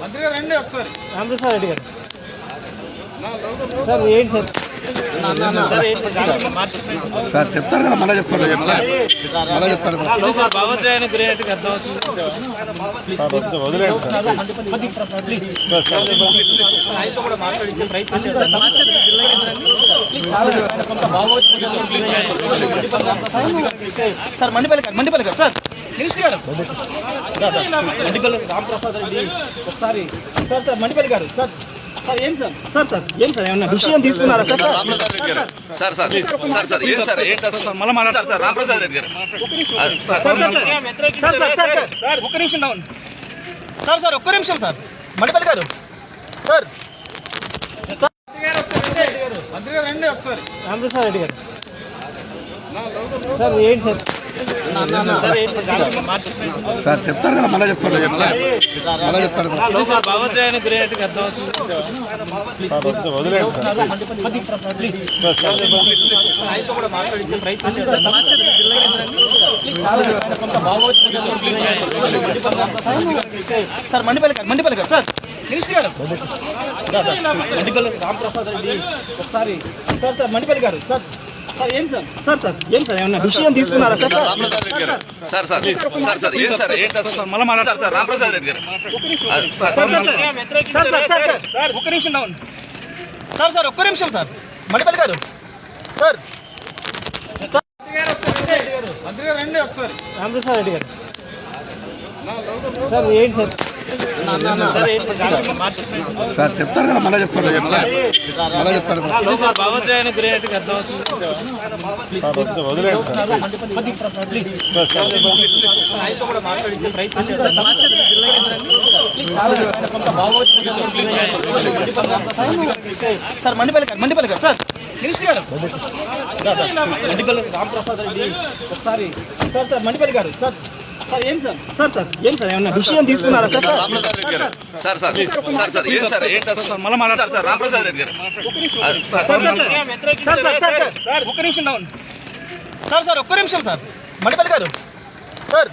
మంత్రి గారు రండి ఒకసారి. రామప్రసాద్ రెడ్డి గారు సార్ ఏంటి సార్ చెప్తారు కదా, మళ్ళీ చెప్తారు భావోద్వేగానికి గురైనట్టుగా అర్థమవుతుంది. ఆయనతో కూడా మాట్లాడించే ప్రయత్నం చేద్దాం. సార్ మండిపల్లి గారు సార్ మినిస్టర్ గారు మండిపల్లి రామప్రసాద్ రెడ్డి ఒకసారి సార్ మండిపల్లి గారు సార్ సార్ ఏం సార్ ఏమన్నా విషయం తీసుకున్నారా సార్? రామప్రసాద్ రెడ్డి గారు ఒక్క నిమిషం డౌన్ సార్ ఒక్క నిమిషం సార్ మండిపల్లి గారు సార్ మంత్రి గారు రండి ఒకసారి. రామప్రసాద్ రెడ్డి గారు సార్ ఏంటి సార్ చెప్తారు కదా, మళ్ళీ చెప్తారు భావోద్వేగానికి గురైనట్టుగా అర్థమవుతుంది. ఆయనతో కూడా మాట్లాడించే ప్రయత్నం చేద్దాం. సార్ మండిపల్లి గారు సార్ మినిస్టర్ గారు మండిపల్లి రామప్రసాద్ రెడ్డి ఒకసారి సార్ మండిపల్లి గారు సార్ ఏం సార్ ఏమన్నా విషయం తీసుకున్నారా సార్? రామప్రసాద్ రెడ్డి గారు ఒక్క నిమిషం డౌన్ సార్ ఒక్క నిమిషం సార్ మండిపల్లి గారు సార్ మంత్రి గారు రండి ఒకసారి. రామప్రసాద్ రెడ్డి గారు సార్ ఏంటి సార్ చెప్తారు కదా, మళ్ళీ చెప్తారు భావోద్వేగానికి గురైనట్టుగా అర్థమవుతుంది. ఆయనతో కూడా మాట్లాడించే ప్రయత్నం చేద్దాం. సార్ మండిపల్లి గారు సార్ మినిస్టర్ గారు మండిపల్లి రామప్రసాద్ రెడ్డి ఒకసారి సార్ మండిపల్లి గారు సార్ ఏం సార్ ఏమన్నా విషయం తీసుకున్నారా రామప్రసాద్ రెడ్డి గారు ఒక్క నిమిషం డౌన్ సార్ ఒక్క నిమిషం సార్ మండిపల్లి గారు సార్